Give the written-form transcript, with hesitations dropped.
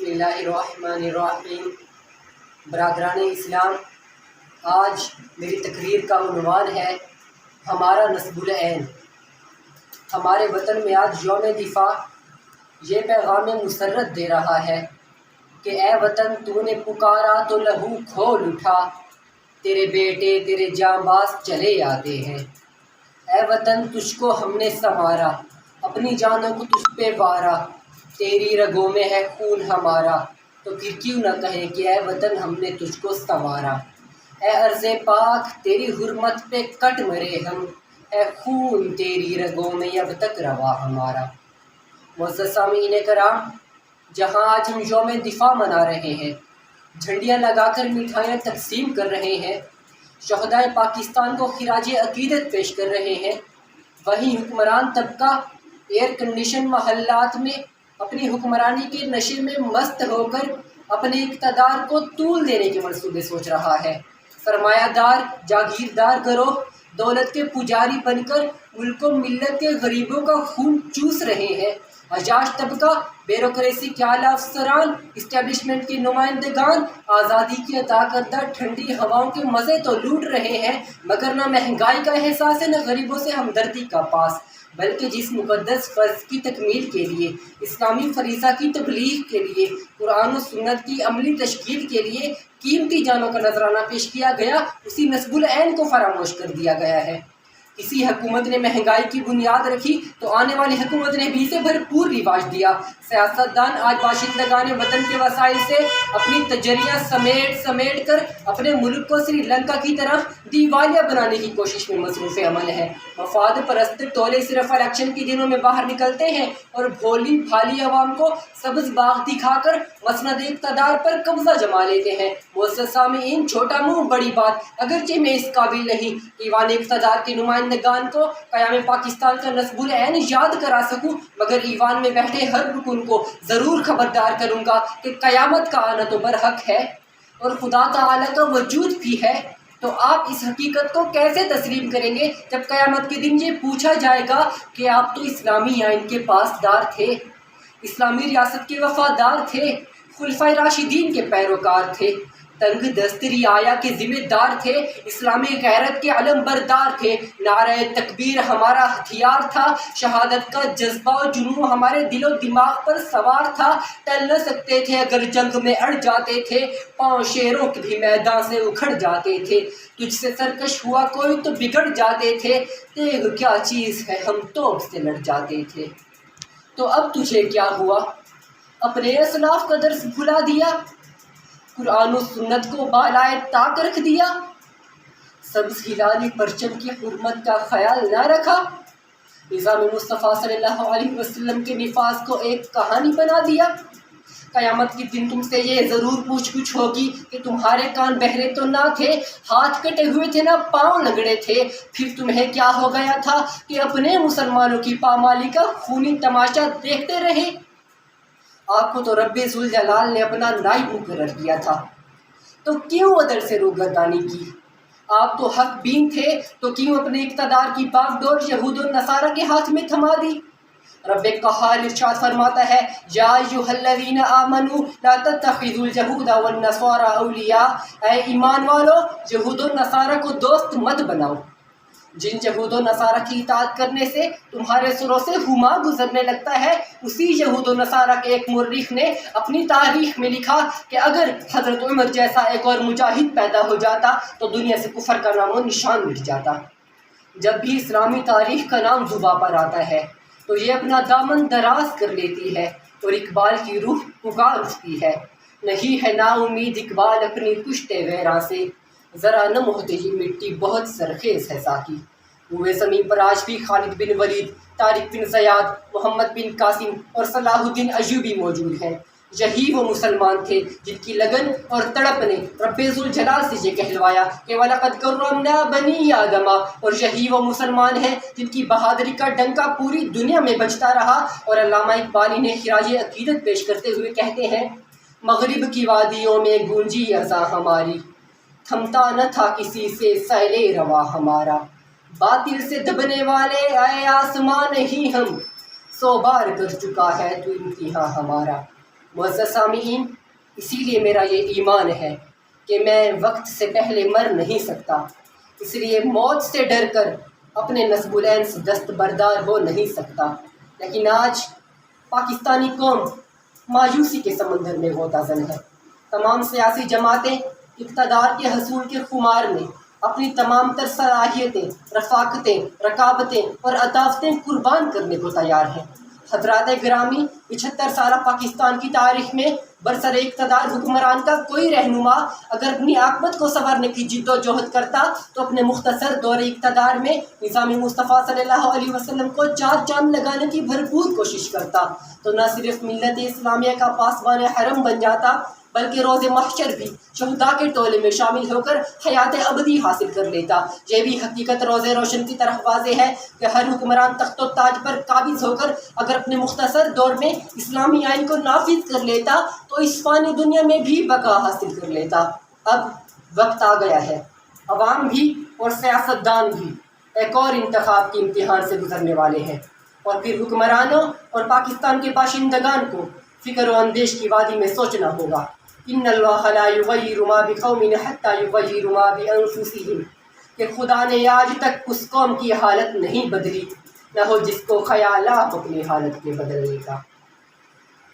اللہ الرحمن الرحیم۔ برادران اسلام، آج میری تقریر کا عنوان ہے ہمارا نصب العین۔ ہمارے وطن میں آج یوم دفاع یہ پیغام مسرت دے رہا ہے کہ اے وطن تو نے پکارا تو لہو کھول اٹھا، تیرے بیٹے تیرے جانباز چلے آتے ہیں۔ اے وطن تجھ کو ہم نے سنوارا، اپنی جانوں کو تجھ پہ وارا، تیری رگوں میں ہے خون ہمارا، تو پھر کیوں نہ کہیں کہ اے وطن ہم نے تجھ کو سنوارا۔ اے ارض پاک تیری حرمت پہ کٹ مرے ہم، اے خون تیری رگوں میں اب تک روا ہمارا۔ معزز سامعین کرام، جہاں آج ہم یوم دفاع منا رہے ہیں، جھنڈیاں لگا کر مٹھائیاں تقسیم کر رہے ہیں، شہدائے پاکستان کو خراج عقیدت پیش کر رہے ہیں، وہیں حکمران طبقہ ایئر کنڈیشن محلات میں اپنی حکمرانی کے نشے میں مست ہو کر اپنے اقتدار کو طول دینے کے منصوبے سوچ رہا ہے۔ سرمایہ دار جاگیردار گروہ دولت کے پجاری بن کر ملک و ملت کے غریبوں کا خون چوس رہے ہیں۔ عیاش طبقہ، بیوروکریسی کے اعلیٰ افسران، اسٹیبلشمنٹ کے نمائندگان آزادی کی عطا کردہ ٹھنڈی ہواؤں کے مزے تو لوٹ رہے ہیں، مگر نہ مہنگائی کا احساس ہے نہ غریبوں سے ہمدردی کا پاس، بلکہ جس مقدس فرض کی تکمیل کے لیے، اسلامی فریضہ کی تبلیغ کے لیے، قرآن و سنت کی عملی تشکیل کے لیے قیمتی جانوں کا نذرانہ پیش کیا گیا، اسی نصب العین کو فراموش کر دیا گیا ہے۔ کسی حکومت نے مہنگائی کی بنیاد رکھی تو آنے والی حکومت نے بھی اسے بھرپور رواج دیا۔ سیاستدان آج باشندگان وطن کے وسائل سے اپنی تجریاں سمیٹ کر اپنے ملک کو سری لنکا کی طرح دیوالیہ بنانے کی کوشش میں مصروف عمل ہے۔ مفاد پرست ٹولے صرف الیکشن کے دنوں میں باہر نکلتے ہیں اور بھولی بھالی عوام کو سبز باغ دکھا کر مسند اقتدار پر قبضہ جما لیتے ہیں۔ معزز سامعین، چھوٹا منہ بڑی بات، اگرچہ میں اس قابل نہیں کہ ایوان اقتدار کے نمائندگان کو قیام پاکستان کا نصب العین یاد کرا سکوں، مگر ایوان میں بیٹھے ہر رکن کو ضرور خبردار کروں گا کہ قیامت کا آنا تو برحق ہے اور خدا تعالیٰ کا وجود بھی ہے۔ تو آپ اس حقیقت کو کیسے تسلیم کریں گے جب قیامت کے دن یہ پوچھا جائے گا کہ آپ تو اسلامی آئین کے پاسدار تھے، اسلامی ریاست کے وفادار تھے، خلفائے راشدین کے پیروکار تھے، تنگ دست رعایا کے ذمہ دار تھے، اسلامی غیرت کے علم بردار تھے، نعرہ تکبیر ہمارا ہتھیار تھا، شہادت کا جذبہ و جنون ہمارے دل و دماغ پر سوار تھا، ٹل نہ سکتے تھے اگر جنگ میں اڑ جاتے تھے، پاؤں شیروں کے بھی میدان سے اکھڑ جاتے تھے، تجھ سے سرکش ہوا کوئی تو بگڑ جاتے تھے، تیغ کیا چیز ہے ہم توپ سے لڑ جاتے تھے۔ تو اب تجھے کیا ہوا؟ اپنے اسلاف کا درس بھلا دیا، قرآن و سنت کو بالائے طاق رکھ دیا، سبز ہلالی پرچم کی حرمت کا خیال نہ رکھا، نظام مصطفیٰ صلی اللہ علیہ وسلم کے نفاذ کو ایک کہانی بنا دیا۔ قیامت کے دن تم سے یہ ضرور پوچھ گچھ ہوگی کہ تمہارے کان بہرے تو نہ تھے، ہاتھ کٹے ہوئے تھے نہ پاؤں لگڑے تھے، پھر تمہیں کیا ہو گیا تھا کہ اپنے مسلمانوں کی پامالی کا خونی تماشا دیکھتے رہے؟ آپ کو تو رب ذوالجلال نے اپنا نائب مقرر کیا تھا، تو کیوں عدل سے روگردانی کی؟ آپ تو حق بین تھے، تو کیوں اپنے اقتدار کی باغ ڈور یہود و نصارہ کے ہاتھ میں تھما دی؟ رب قہار ارشاد فرماتا ہے، یا ایھا الذین آمنوا لا تتخذوا اليہود والنصارى اولیاء، اے ایمان والو یہود و نصارہ کو دوست مت بناؤ۔ جن یہود و نصارہ کی اطاعت کرنے سے تمہارے سروں سے ہما گزرنے لگتا ہے، اسی یہود و نصارہ کے ایک مورخ نے اپنی تاریخ میں لکھا کہ اگر حضرت عمر جیسا ایک اور مجاہد پیدا ہو جاتا تو دنیا سے کفر کا نام و نشان مٹ جاتا۔ جب بھی اسلامی تاریخ کا نام زباں پر آتا ہے تو یہ اپنا دامن دراز کر لیتی ہے اور اقبال کی روح پکار اٹھتی ہے، نہیں ہے نا امید اقبال اپنی کشتے ویراں سے، ذرا نم ہوتے یہ مٹی بہت سرخیز ہے ساقی۔ روئے زمین پر آج بھی خالد بن ولید، طارق بن زیاد، محمد بن قاسم اور صلاح الدین ایوبی موجود ہیں۔ یہی وہ مسلمان تھے جن کی لگن اور تڑپ نے رب ذوالجلال سے یہ کہلوایا کہ وَلَقَدْ كَرَّمْنَا بَنِي آدَمَ، اور یہی وہ مسلمان ہیں جن کی بہادری کا ڈنکا پوری دنیا میں بجتا رہا۔ اور علامہ اقبال انہیں خراج عقیدت پیش کرتے ہوئے کہتے ہیں، مغرب کی وادیوں میں گونجی اذاں ہماری، تھمتا نہ تھا کسی سے سیل روا ہمارا، باطل سے دبنے والے اے آسمان نہیں ہم، 100 بار کر چکا ہے تو امتحان ہمارا۔ معزز سامعین، اسی لیے میرا یہ ایمان ہے کہ میں وقت سے پہلے مر نہیں سکتا، اس لیے موت سے ڈر کر اپنے نصب العین سے دستبردار ہو نہیں سکتا۔ لیکن آج پاکستانی قوم مایوسی کے سمندر میں غوطہ-زن ہے۔ تمام سیاسی جماعتیں اقتدار کے حصول کے خمار میں اپنی تمام تر صلاحیتیں، رفاقتیں، رقابتیں اور عطافتیں قربان کرنے کو تیار ہیں۔ حضرات گرامی، 75 سالہ پاکستان کی تاریخ میں برسر اقتدار حکمران کا کوئی رہنما اگر اپنی عاقبت کو سنوارنے کی جد و جہد کرتا تو اپنے مختصر دور اقتدار میں نظام مصطفیٰ صلی اللہ علیہ وسلم کو چار چاند لگانے کی بھرپور کوشش کرتا، تو نہ صرف ملت اسلامیہ کا پاسبان حرم بن جاتا بلکہ روز محشر بھی شہداء کے ٹولے میں شامل ہو کر حیات ابدی حاصل کر لیتا۔ یہ بھی حقیقت روز روشن کی طرح واضح ہے کہ ہر حکمران تخت و تاج پر قابض ہو کر اگر اپنے مختصر دور میں اسلامی آئین کو نافذ کر لیتا تو اس فانی دنیا میں بھی بقا حاصل کر لیتا۔ اب وقت آ گیا ہے، عوام بھی اور سیاستدان بھی ایک اور انتخاب کے امتحان سے گزرنے والے ہیں، اور پھر حکمرانوں اور پاکستان کے باشندگان کو فکر و اندیش کی وادی میں سوچنا ہوگا۔ ان اللہ لا یغیر ما بقوم حتی یغیروا ما بانفسہم، کہ خدا نے آج تک اس قوم کی حالت نہیں بدلی نہ ہو جس کو خیال اپنی حالت کے بدلنے کا۔